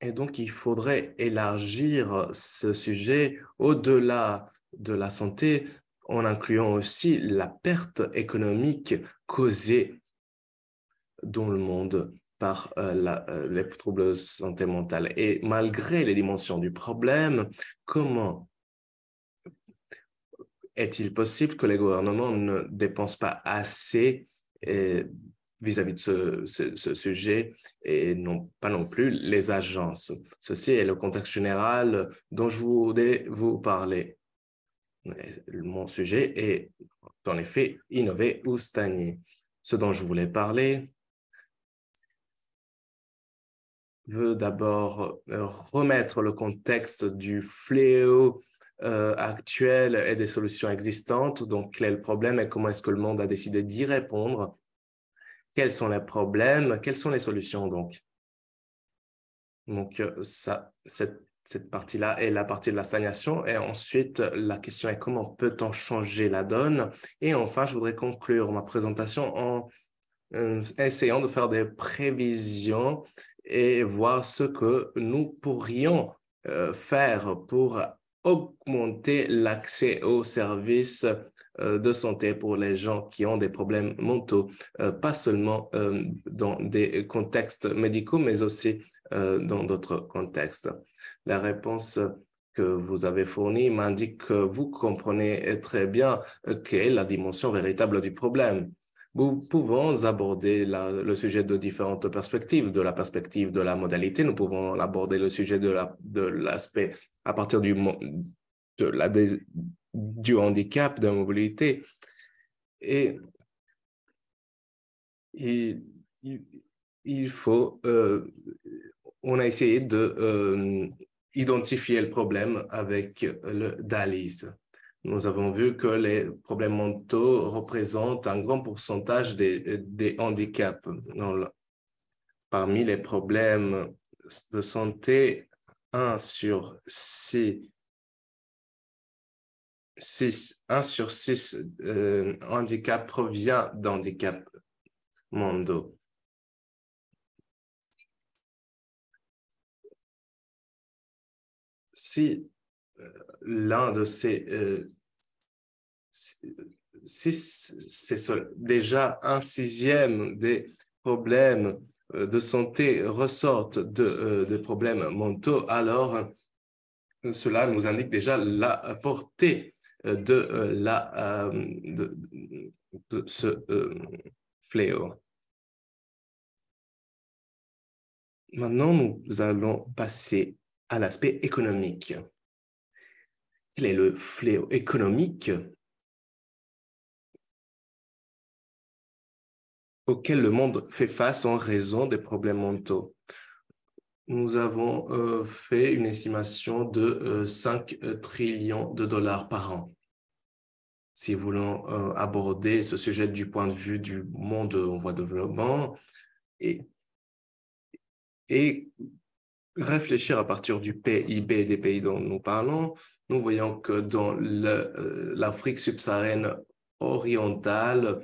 Et donc, il faudrait élargir ce sujet au-delà de la santé en incluant aussi la perte économique causée dans le monde par les troubles de santé mentale. Et malgré les dimensions du problème, comment est-il possible que les gouvernements ne dépensent pas assez vis-à-vis de ce sujet et non pas non plus les agences? Ceci est le contexte général dont je voulais vous parler. Mon sujet est en effet innover ou stagner. Ce dont je voulais parler, je veux d'abord remettre le contexte du fléau actuel et des solutions existantes. Donc, quel est le problème et comment est-ce que le monde a décidé d'y répondre? Quels sont les problèmes? Quelles sont les solutions, donc? Donc, cette partie-là est la partie de la stagnation. Et ensuite, la question est comment peut-on changer la donne? Et enfin, je voudrais conclure ma présentation en essayant de faire des prévisions et voir ce que nous pourrions faire pour augmenter l'accès aux services de santé pour les gens qui ont des problèmes mentaux, pas seulement dans des contextes médicaux, mais aussi dans d'autres contextes. La réponse que vous avez fournie m'indique que vous comprenez très bien quelle est la dimension véritable du problème. Nous pouvons aborder le sujet de différentes perspectives. De la perspective de la modalité, nous pouvons aborder le sujet de l'aspect à partir du handicap, de la mobilité. Et il, il faut, on a essayé de identifier le problème avec le DALIS. Nous avons vu que les problèmes mentaux représentent un grand pourcentage des handicaps. Parmi les problèmes de santé, 1 sur 6 handicaps provient d'handicaps mentaux. Si l'un de ces c'est déjà un sixième des problèmes de santé ressortent de problèmes mentaux, alors cela nous indique déjà la portée de ce fléau. Maintenant, nous allons passer à l'aspect économique. Quel est le fléau économique auquel le monde fait face en raison des problèmes mentaux? Nous avons fait une estimation de 5 trillions de dollars par an. Si nous voulons aborder ce sujet du point de vue du monde en voie de développement et réfléchir à partir du PIB des pays dont nous parlons, nous voyons que dans l'Afrique subsaharienne orientale,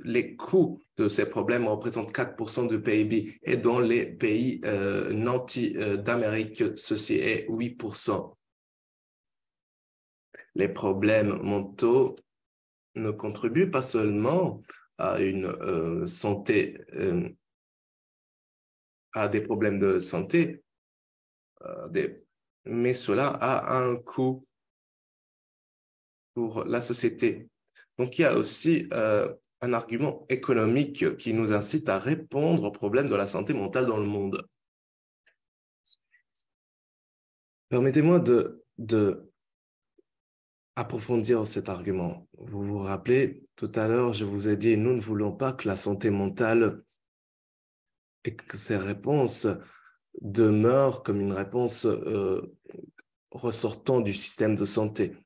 les coûts de ces problèmes représentent 4% du PIB et dans les pays nantis d'Amérique, ceci est 8%. Les problèmes mentaux ne contribuent pas seulement à une santé, à des problèmes de santé, mais cela a un coût pour la société. Donc, il y a aussi un argument économique qui nous incite à répondre aux problèmes de la santé mentale dans le monde. Permettez-moi de approfondir cet argument. Vous vous rappelez, tout à l'heure, je vous ai dit, nous ne voulons pas que la santé mentale et que ses réponses demeurent comme une réponse ressortant du système de santé.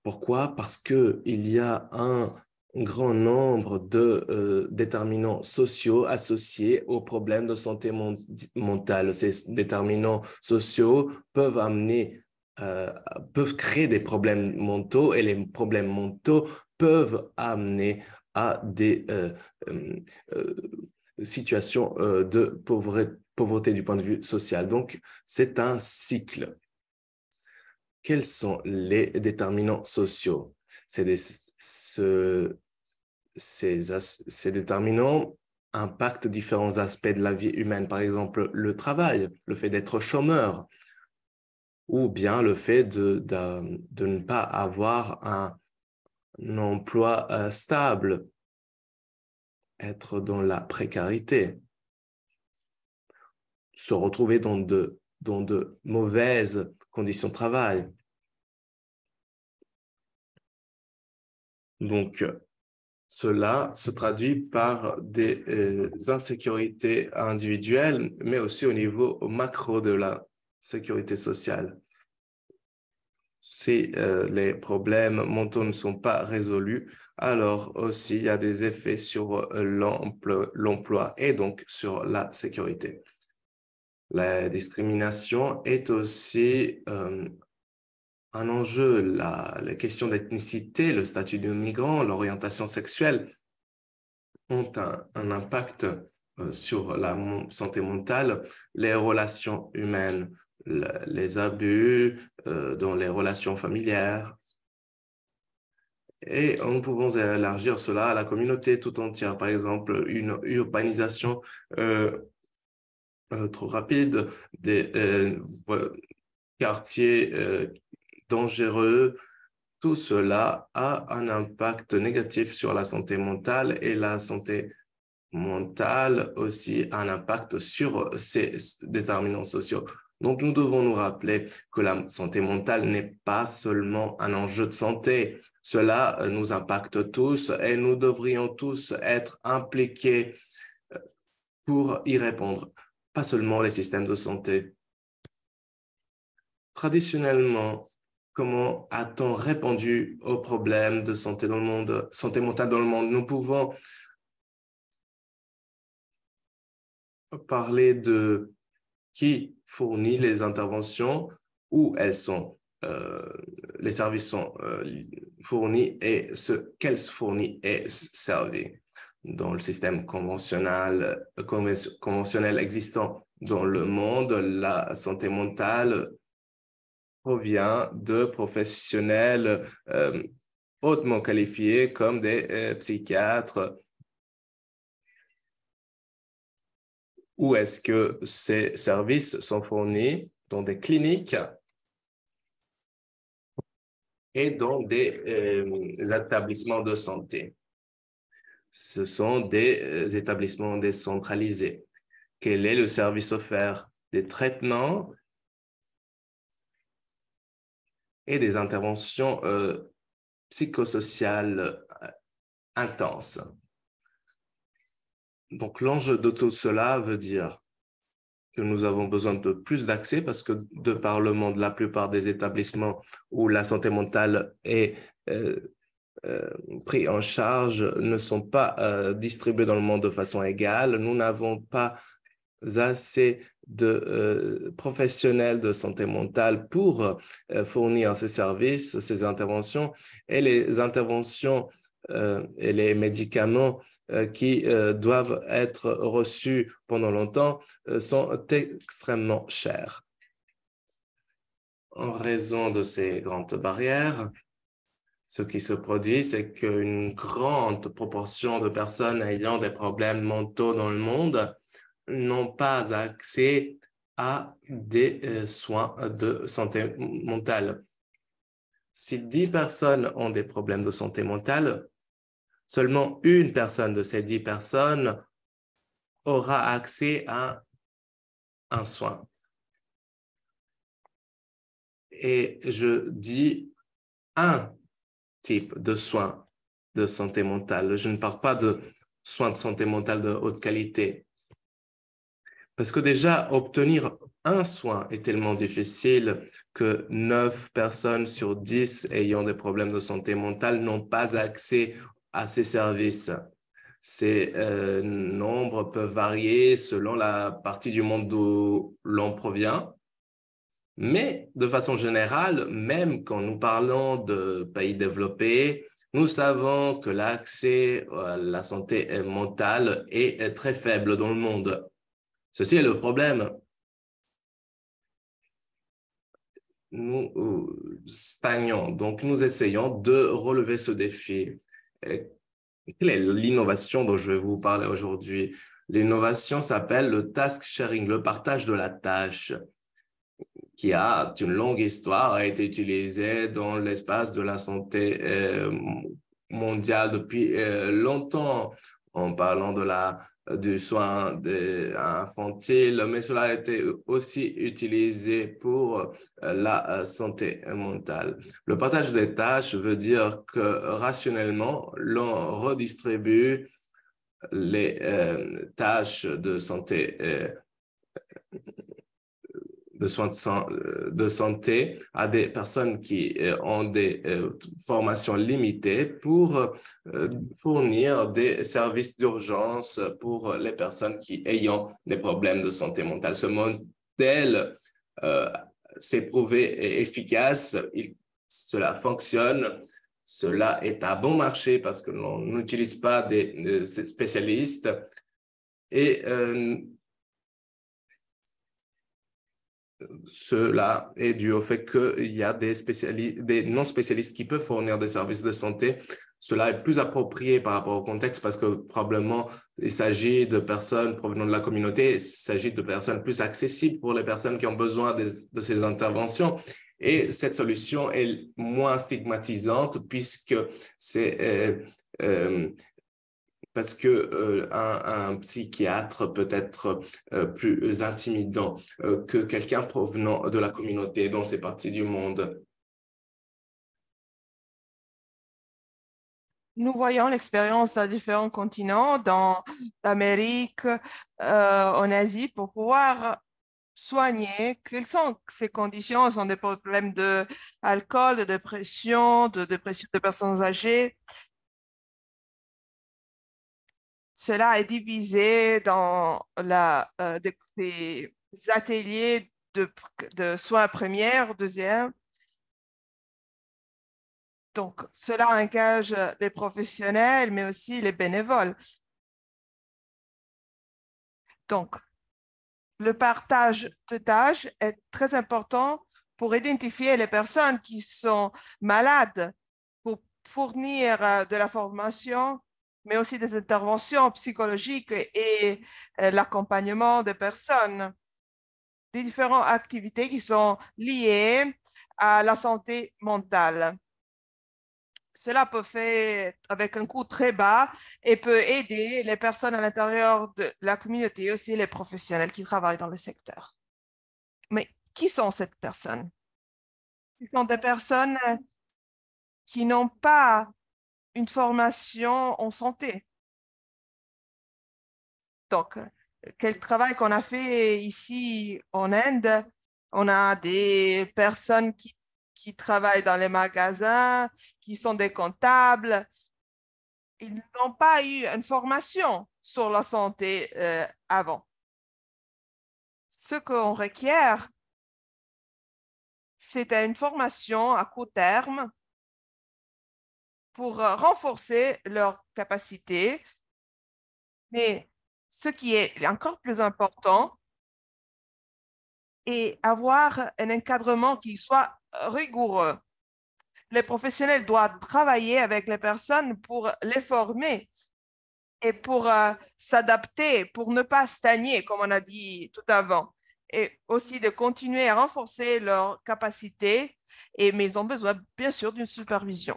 Pourquoi? Parce qu'il y a un grand nombre de déterminants sociaux associés aux problèmes de santé mentale. Ces déterminants sociaux peuvent peuvent créer des problèmes mentaux et les problèmes mentaux peuvent amener à des situations de pauvreté du point de vue social. Donc, c'est un cycle. Quels sont les déterminants sociaux? Ces déterminants impactent différents aspects de la vie humaine. Par exemple, le travail, le fait d'être chômeur, ou bien le fait de ne pas avoir un emploi stable, être dans la précarité, se retrouver dans de mauvaises conditions de travail. Donc, cela se traduit par des insécurités individuelles, mais aussi au niveau macro de la sécurité sociale. Si les problèmes mentaux ne sont pas résolus, alors aussi il y a des effets sur l'emploi et donc sur la sécurité. La discrimination est aussi un enjeu. La question d'ethnicité, le statut de migrant, l'orientation sexuelle ont un impact sur la santé mentale, les relations humaines, les abus dans les relations familières. Et nous pouvons élargir cela à la communauté tout entière. Par exemple, une urbanisation trop rapide des quartiers dangereux. Tout cela a un impact négatif sur la santé mentale et la santé mentale aussi a un impact sur ces déterminants sociaux. Donc, nous devons nous rappeler que la santé mentale n'est pas seulement un enjeu de santé. Cela nous impacte tous et nous devrions tous être impliqués pour y répondre, pas seulement les systèmes de santé. Traditionnellement, comment a-t-on répondu aux problèmes de santé dans le monde, santé mentale dans le monde? Nous pouvons parler de qui fournit les interventions, où elles sont, les services sont fournis et qu'elles fournissent et servi dans le système conventionnel existant dans le monde. La santé mentale provient de professionnels hautement qualifiés comme des psychiatres. Où est-ce que ces services sont fournis? Dans des cliniques et dans des établissements de santé. Ce sont des établissements décentralisés. Quel est le service offert? Des traitements et des interventions psychosociales intenses. Donc, l'enjeu de tout cela veut dire que nous avons besoin de plus d'accès parce que de par le monde, la plupart des établissements où la santé mentale est pris en charge ne sont pas distribués dans le monde de façon égale. Nous n'avons pas assez de professionnels de santé mentale pour fournir ces services, ces interventions et les interventions et les médicaments qui doivent être reçus pendant longtemps sont extrêmement chers. En raison de ces grandes barrières, ce qui se produit, c'est qu'une grande proportion de personnes ayant des problèmes mentaux dans le monde n'ont pas accès à des soins de santé mentale. Si 10 personnes ont des problèmes de santé mentale, seulement une personne de ces 10 personnes aura accès à un soin. Et je dis un type de soins de santé mentale. Je ne parle pas de soins de santé mentale de haute qualité. Parce que déjà, obtenir un soin est tellement difficile que 9 personnes sur 10 ayant des problèmes de santé mentale n'ont pas accès à ces services. Ces nombres peuvent varier selon la partie du monde d'où l'on provient. Mais de façon générale, même quand nous parlons de pays développés, nous savons que l'accès à la santé mentale est très faible dans le monde. Ceci est le problème. Nous stagnons, donc nous essayons de relever ce défi. Quelle est l'innovation dont je vais vous parler aujourd'hui? L'innovation s'appelle le task sharing, le partage de la tâche, qui a une longue histoire, a été utilisé dans l'espace de la santé mondiale depuis longtemps, en parlant du soin infantile, mais cela a été aussi utilisé pour la santé mentale. Le partage des tâches veut dire que rationnellement, l'on redistribue les tâches de santé de soins de santé à des personnes qui ont des formations limitées pour fournir des services d'urgence pour les personnes qui ayant des problèmes de santé mentale. Ce modèle s'est prouvé efficace, cela fonctionne, cela est à bon marché parce que l'on n'utilise pas des spécialistes et cela est dû au fait qu'il y a des non-spécialistes qui peuvent fournir des services de santé. Cela est plus approprié par rapport au contexte parce que probablement il s'agit de personnes provenant de la communauté, il s'agit de personnes plus accessibles pour les personnes qui ont besoin de ces interventions. Et cette solution est moins stigmatisante puisque c'est parce que un psychiatre peut être plus intimidant que quelqu'un provenant de la communauté dans ces parties du monde. Nous voyons l'expérience à différents continents, dans l'Amérique, en Asie, pour pouvoir soigner. Quelles sont ces conditions? Ce sont des problèmes d'alcool, de dépression, de dépression de personnes âgées. Cela est divisé dans des ateliers de soins premiers, deuxième. Donc, cela engage les professionnels, mais aussi les bénévoles. Donc, le partage de tâches est très important pour identifier les personnes qui sont malades, pour fournir de la formation, mais aussi des interventions psychologiques et l'accompagnement des personnes. Les différentes activités qui sont liées à la santé mentale. Cela peut faire avec un coût très bas et peut aider les personnes à l'intérieur de la communauté et aussi les professionnels qui travaillent dans le secteur. Mais qui sont ces personnes? Ce sont des personnes qui n'ont pas une formation en santé. Donc, quel travail qu'on a fait ici en Inde, on a des personnes qui travaillent dans les magasins, qui sont des comptables. Ils n'ont pas eu une formation sur la santé avant. Ce qu'on requiert, c'est une formation à court terme pour renforcer leurs capacités. Mais ce qui est encore plus important est avoir un encadrement qui soit rigoureux. Les professionnels doivent travailler avec les personnes pour les former et pour s'adapter, pour ne pas stagner, comme on a dit tout avant, et aussi de continuer à renforcer leurs capacités, mais ils ont besoin, bien sûr, d'une supervision.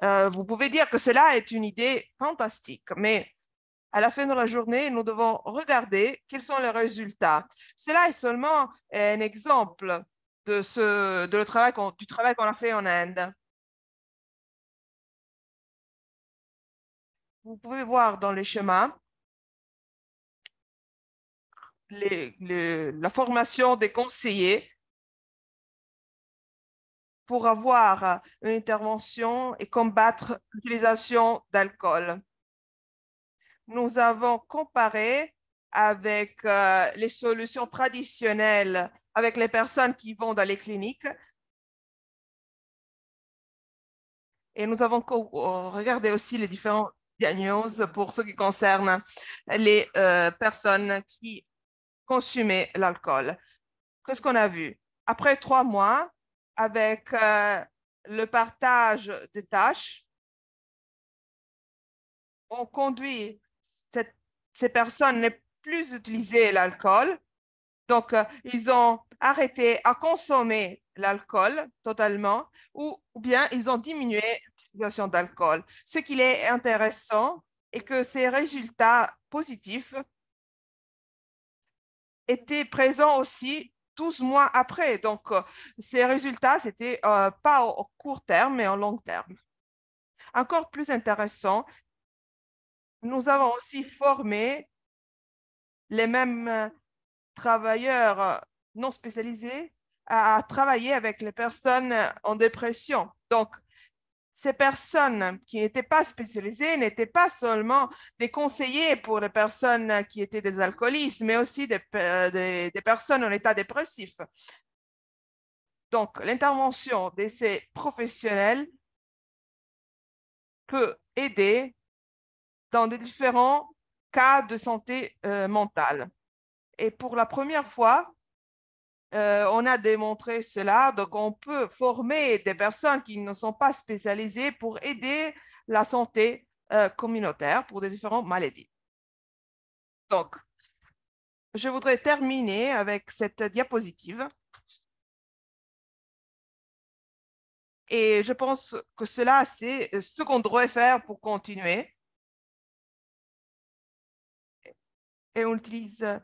Vous pouvez dire que cela est une idée fantastique, mais à la fin de la journée, nous devons regarder quels sont les résultats. Cela est seulement un exemple du travail qu'on a fait en Inde. Vous pouvez voir dans les schémas la formation des conseillers pour avoir une intervention et combattre l'utilisation d'alcool. Nous avons comparé avec les solutions traditionnelles avec les personnes qui vont dans les cliniques. Et nous avons regardé aussi les différentes diagnose pour ce qui concerne les personnes qui consommaient l'alcool. Qu'est-ce qu'on a vu? Après 3 mois, avec le partage des tâches, on conduit ces personnes ne plus utiliser l'alcool. Donc, ils ont arrêté à consommer l'alcool totalement ou bien ils ont diminué l'utilisation d'alcool. Ce qui est intéressant est que ces résultats positifs étaient présents aussi 12 mois après. Donc, ces résultats, c'était pas au court terme, mais au long terme. Encore plus intéressant, nous avons aussi formé les mêmes travailleurs non spécialisés à travailler avec les personnes en dépression. Donc, ces personnes qui n'étaient pas spécialisées n'étaient pas seulement des conseillers pour les personnes qui étaient des alcoolistes, mais aussi des personnes en état dépressif. Donc, l'intervention de ces professionnels peut aider dans de différents cas de santé mentale. Et pour la première fois, on a démontré cela. Donc, on peut former des personnes qui ne sont pas spécialisées pour aider la santé communautaire pour des différentes maladies. Donc, je voudrais terminer avec cette diapositive. Et je pense que cela, c'est ce qu'on devrait faire pour continuer. Et on utilise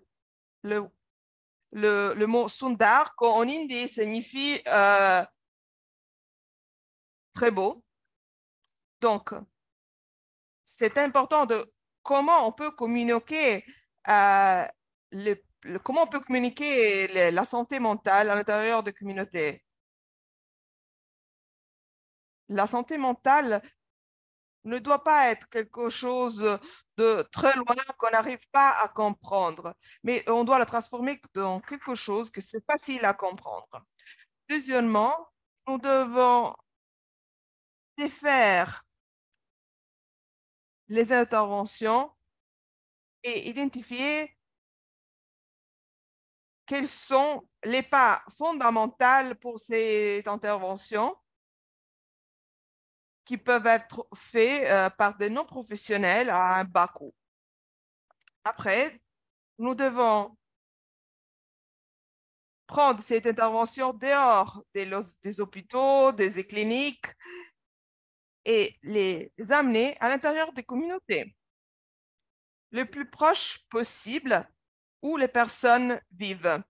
le mot sundar, qu'en hindi signifie très beau. Donc, c'est important de comment on peut communiquer comment on peut communiquer la santé mentale à l'intérieur de communautés. La santé mentale ne doit pas être quelque chose de très loin qu'on n'arrive pas à comprendre, mais on doit la transformer dans quelque chose que c'est facile à comprendre. Deuxièmement, nous devons défaire les interventions et identifier quels sont les pas fondamentaux pour cette intervention qui peuvent être faits par des non-professionnels à un bas coût. Après, nous devons prendre cette intervention dehors des hôpitaux, des cliniques et les amener à l'intérieur des communautés, le plus proche possible où les personnes vivent,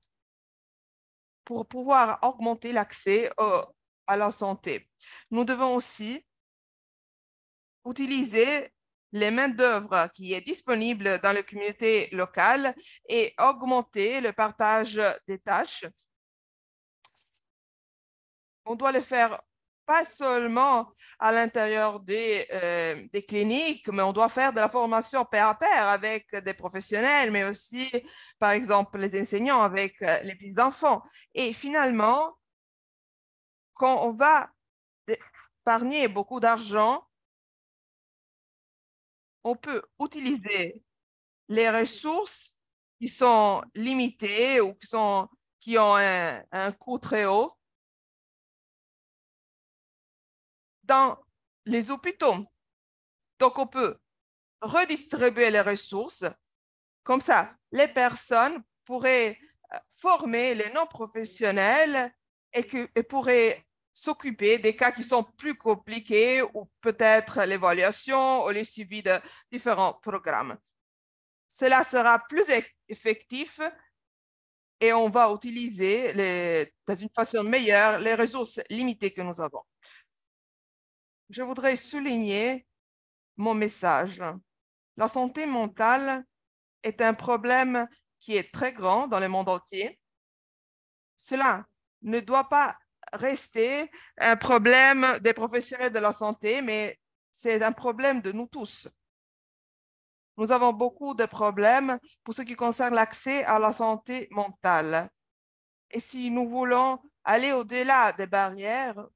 pour pouvoir augmenter l'accès à la santé. Nous devons aussi utiliser les main-d'œuvre qui est disponible dans les communautés locales et augmenter le partage des tâches. On doit le faire pas seulement à l'intérieur des cliniques, mais on doit faire de la formation pair à pair avec des professionnels, mais aussi, par exemple, les enseignants avec les petits enfants. Et finalement, quand on va épargner beaucoup d'argent, on peut utiliser les ressources qui sont limitées ou qui ont un coût très haut dans les hôpitaux. Donc, on peut redistribuer les ressources. Comme ça, les personnes pourraient former les non-professionnels et pourraient s'occuper des cas qui sont plus compliqués ou peut-être l'évaluation ou le suivi de différents programmes. Cela sera plus effectif et on va utiliser d'une façon meilleure les ressources limitées que nous avons. Je voudrais souligner mon message. La santé mentale est un problème qui est très grand dans le monde entier. Cela ne doit pas rester un problème des professionnels de la santé, mais c'est un problème de nous tous. Nous avons beaucoup de problèmes pour ce qui concerne l'accès à la santé mentale. Et si nous voulons aller au-delà des barrières,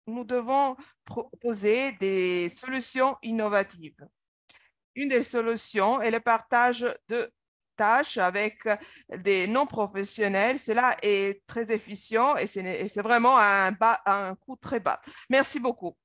nous devons proposer des solutions innovatives. une des solutions est le partage de tâches avec des non-professionnels. Cela est très efficient et c'est vraiment un coût très bas. Merci beaucoup.